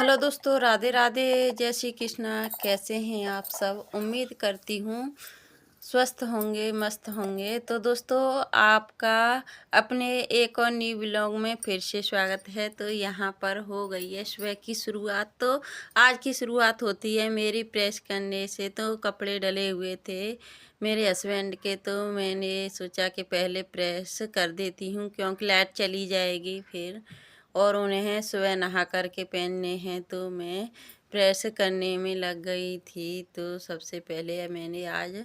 Hello दोस्तों, राधे राधे, जय श्री कृष्णा। कैसे हैं आप सब? उम्मीद करती हूँ स्वस्थ होंगे, मस्त होंगे। तो दोस्तों, आपका अपने एक और न्यू ब्लॉग में फिर से स्वागत है। तो यहाँ पर हो गई है सुबह की शुरुआत। तो आज की शुरुआत होती है मेरी प्रेस करने से। तो कपड़े डले हुए थे मेरे हस्बैंड के, तो मैंने सोचा कि पहले प्रेस कर देती हूँ क्योंकि लाइट चली जाएगी फिर, और उन्हें सुबह नहा कर के पहनने हैं। तो मैं प्रेस करने में लग गई थी। तो सबसे पहले मैंने आज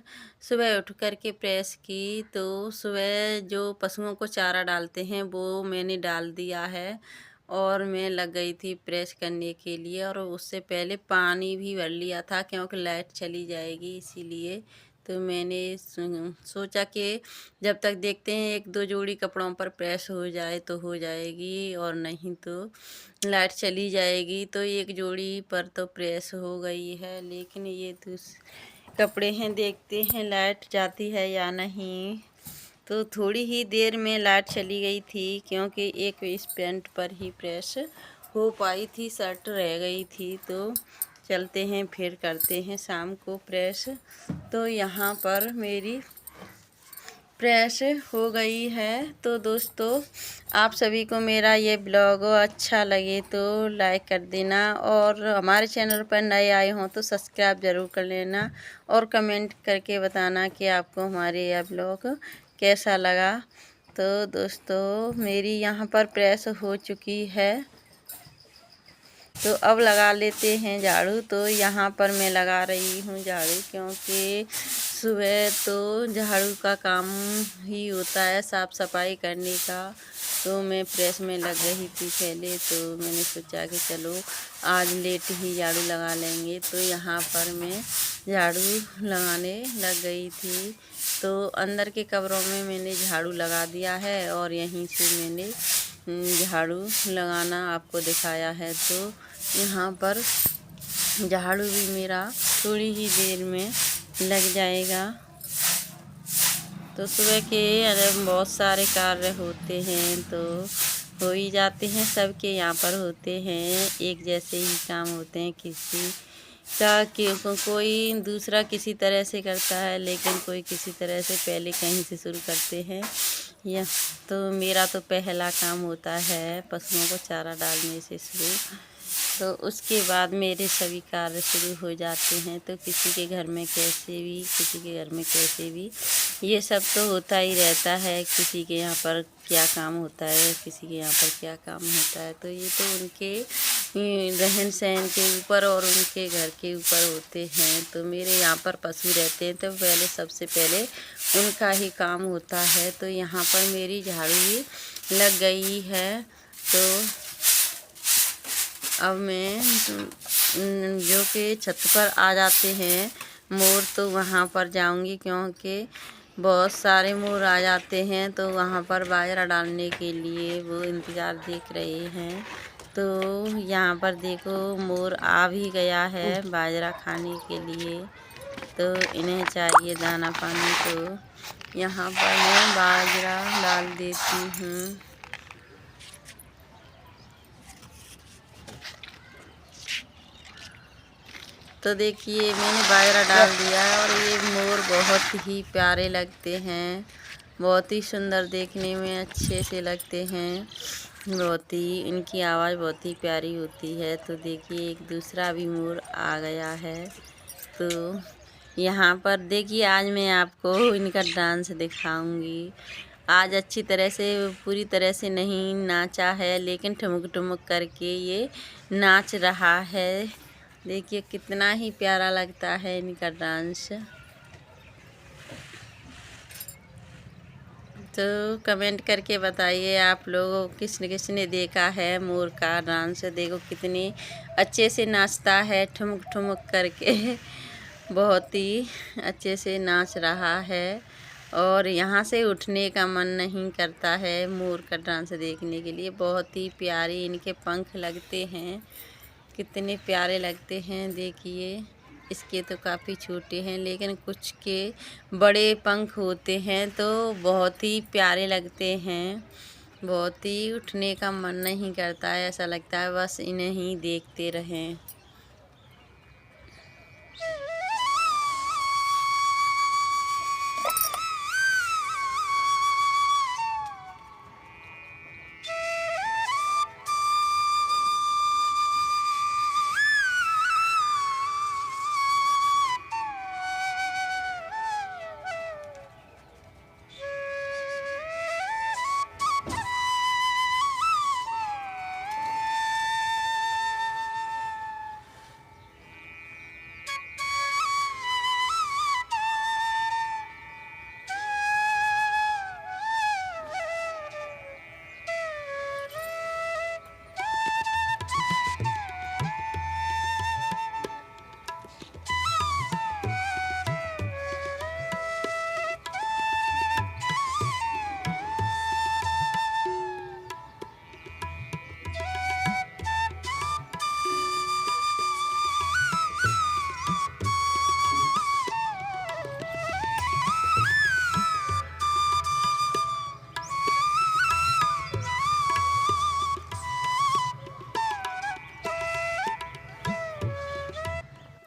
सुबह उठ कर के प्रेस की। तो सुबह जो पशुओं को चारा डालते हैं वो मैंने डाल दिया है, और मैं लग गई थी प्रेस करने के लिए। और उससे पहले पानी भी भर लिया था क्योंकि लाइट चली जाएगी इसीलिए। तो मैंने सोचा कि जब तक देखते हैं एक दो जोड़ी कपड़ों पर प्रेस हो जाए तो हो जाएगी, और नहीं तो लाइट चली जाएगी। तो एक जोड़ी पर तो प्रेस हो गई है, लेकिन ये कपड़े हैं, देखते हैं लाइट जाती है या नहीं। तो थोड़ी ही देर में लाइट चली गई थी क्योंकि एक इस पैंट पर ही प्रेस हो पाई थी, शर्ट रह गई थी। तो चलते हैं फिर करते हैं शाम को प्रेस। तो यहाँ पर मेरी प्रेस हो गई है। तो दोस्तों, आप सभी को मेरा ये ब्लॉग अच्छा लगे तो लाइक कर देना, और हमारे चैनल पर नए आए हों तो सब्सक्राइब ज़रूर कर लेना, और कमेंट करके बताना कि आपको हमारे यह ब्लॉग कैसा लगा। तो दोस्तों, मेरी यहाँ पर प्रेस हो चुकी है। तो अब लगा लेते हैं झाड़ू। तो यहाँ पर मैं लगा रही हूँ झाड़ू क्योंकि सुबह तो झाड़ू का काम ही होता है, साफ़ सफाई करने का। तो मैं प्रेस में लग गई थी पहले, तो मैंने सोचा कि चलो आज लेट ही झाड़ू लगा लेंगे। तो यहाँ पर मैं झाड़ू लगाने लग गई थी। तो अंदर के कमरों में मैंने झाड़ू लगा दिया है, और यहीं से मैंने झाड़ू लगाना आपको दिखाया है। तो यहाँ पर झाड़ू भी मेरा थोड़ी ही देर में लग जाएगा। तो सुबह के बहुत सारे कार्य होते हैं तो हो ही जाते हैं, सबके यहाँ पर होते हैं, एक जैसे ही काम होते हैं। किसी का कोई दूसरा किसी तरह से करता है, लेकिन कोई किसी तरह से पहले कहीं से शुरू करते हैं। यह तो मेरा तो पहला काम होता है पशुओं को चारा डालने से शुरू। तो उसके बाद मेरे सभी कार्य शुरू हो जाते हैं। तो किसी के घर में कैसे भी, किसी के घर में कैसे भी, ये सब तो होता ही रहता है। किसी के यहाँ पर क्या काम होता है, किसी के यहाँ पर क्या काम होता है। तो ये तो उनके रहन सहन के ऊपर और उनके घर के ऊपर होते हैं। तो मेरे यहाँ पर पशु रहते हैं तो पहले सबसे पहले उनका ही काम होता है। तो यहाँ पर मेरी झाड़ू भी लग गई है। तो अब मैं जो कि छत पर आ जाते हैं मोर, तो वहाँ पर जाऊंगी क्योंकि बहुत सारे मोर आ जाते हैं। तो वहाँ पर बाजरा डालने के लिए वो इंतज़ार देख रहे हैं। तो यहाँ पर देखो मोर आ भी गया है बाजरा खाने के लिए। तो इन्हें चाहिए दाना पानी। तो यहाँ पर मैं बाजरा डाल देती हूँ। तो देखिए मैंने बाजरा डाल दिया है, और ये मोर बहुत ही प्यारे लगते हैं, बहुत ही सुंदर देखने में अच्छे से लगते हैं। बहुत ही इनकी आवाज़ बहुत ही प्यारी होती है। तो देखिए एक दूसरा भी मोर आ गया है। तो यहाँ पर देखिए आज मैं आपको इनका डांस दिखाऊंगी। आज अच्छी तरह से, पूरी तरह से नहीं नाचा है, लेकिन ठुमक ठुमक करके ये नाच रहा है। देखिए कितना ही प्यारा लगता है इनका डांस। तो कमेंट करके बताइए आप लोगों किसने किसने देखा है मोर का डांस। देखो कितनी अच्छे से नाचता है, ठुमक ठुमक करके बहुत ही अच्छे से नाच रहा है, और यहाँ से उठने का मन नहीं करता है मोर का डांस देखने के लिए। बहुत ही प्यारे इनके पंख लगते हैं, कितने प्यारे लगते हैं। देखिए इसके तो काफ़ी छोटे हैं, लेकिन कुछ के बड़े पंख होते हैं तो बहुत ही प्यारे लगते हैं। बहुत ही उठने का मन नहीं करता है, ऐसा लगता है बस इन्हें ही देखते रहें।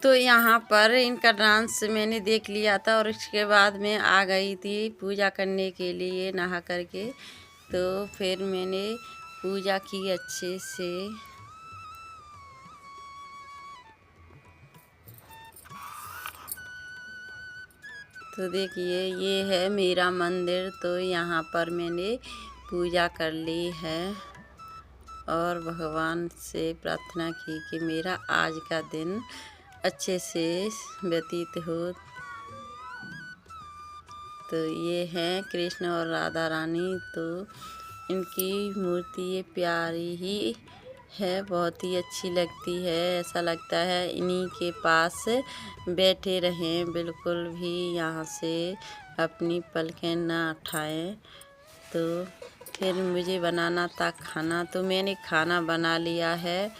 तो यहाँ पर इनका डांस मैंने देख लिया था और इसके बाद मैं आ गई थी पूजा करने के लिए नहा करके। तो फिर मैंने पूजा की अच्छे से। तो देखिए ये है मेरा मंदिर। तो यहाँ पर मैंने पूजा कर ली है और भगवान से प्रार्थना की कि मेरा आज का दिन अच्छे से व्यतीत हो। तो ये हैं कृष्ण और राधा रानी। तो इनकी मूर्ति ये प्यारी ही है, बहुत ही अच्छी लगती है। ऐसा लगता है इन्हीं के पास बैठे रहें, बिल्कुल भी यहाँ से अपनी पलकें ना उठाएं। तो फिर मुझे बनाना था खाना। तो मैंने खाना बना लिया है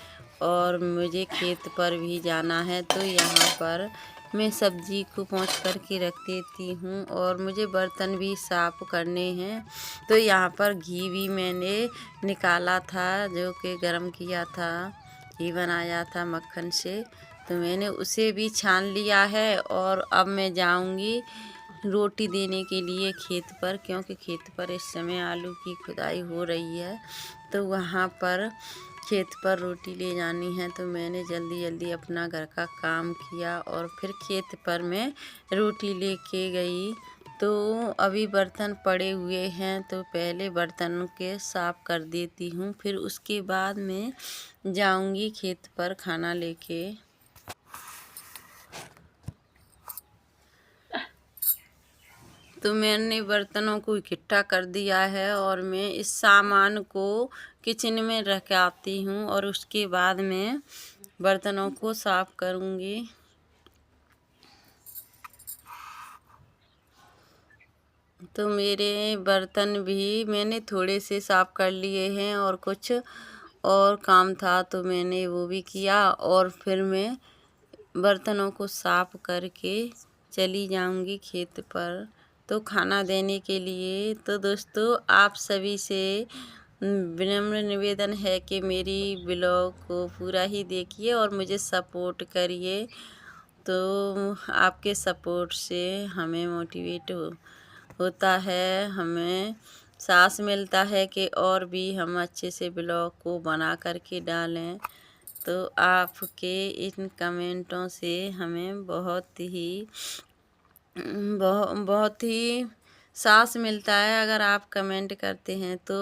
और मुझे खेत पर भी जाना है। तो यहाँ पर मैं सब्जी को पोंछ करके रख देती हूँ और मुझे बर्तन भी साफ़ करने हैं। तो यहाँ पर घी भी मैंने निकाला था, जो कि गरम किया था, घी बनाया था मक्खन से। तो मैंने उसे भी छान लिया है और अब मैं जाऊँगी रोटी देने के लिए खेत पर, क्योंकि खेत पर इस समय आलू की खुदाई हो रही है। तो वहाँ पर खेत पर रोटी ले जानी है। तो मैंने जल्दी जल्दी अपना घर का काम किया और फिर खेत पर मैं रोटी लेके गई। तो अभी बर्तन पड़े हुए हैं, तो पहले बर्तनों के साफ़ कर देती हूँ, फिर उसके बाद मैं जाऊँगी खेत पर खाना लेके। तो मैंने बर्तनों को इकट्ठा कर दिया है और मैं इस सामान को किचन में रख आती हूँ और उसके बाद मैं बर्तनों को साफ़ करूँगी। तो मेरे बर्तन भी मैंने थोड़े से साफ़ कर लिए हैं और कुछ और काम था तो मैंने वो भी किया और फिर मैं बर्तनों को साफ़ करके चली जाऊंगी खेत पर तो खाना देने के लिए। तो दोस्तों आप सभी से विनम्र निवेदन है कि मेरी ब्लॉग को पूरा ही देखिए और मुझे सपोर्ट करिए। तो आपके सपोर्ट से हमें मोटिवेट होता है, हमें साहस मिलता है कि और भी हम अच्छे से ब्लॉग को बना करके डालें। तो आपके इन कमेंटों से हमें बहुत ही साहस मिलता है। अगर आप कमेंट करते हैं तो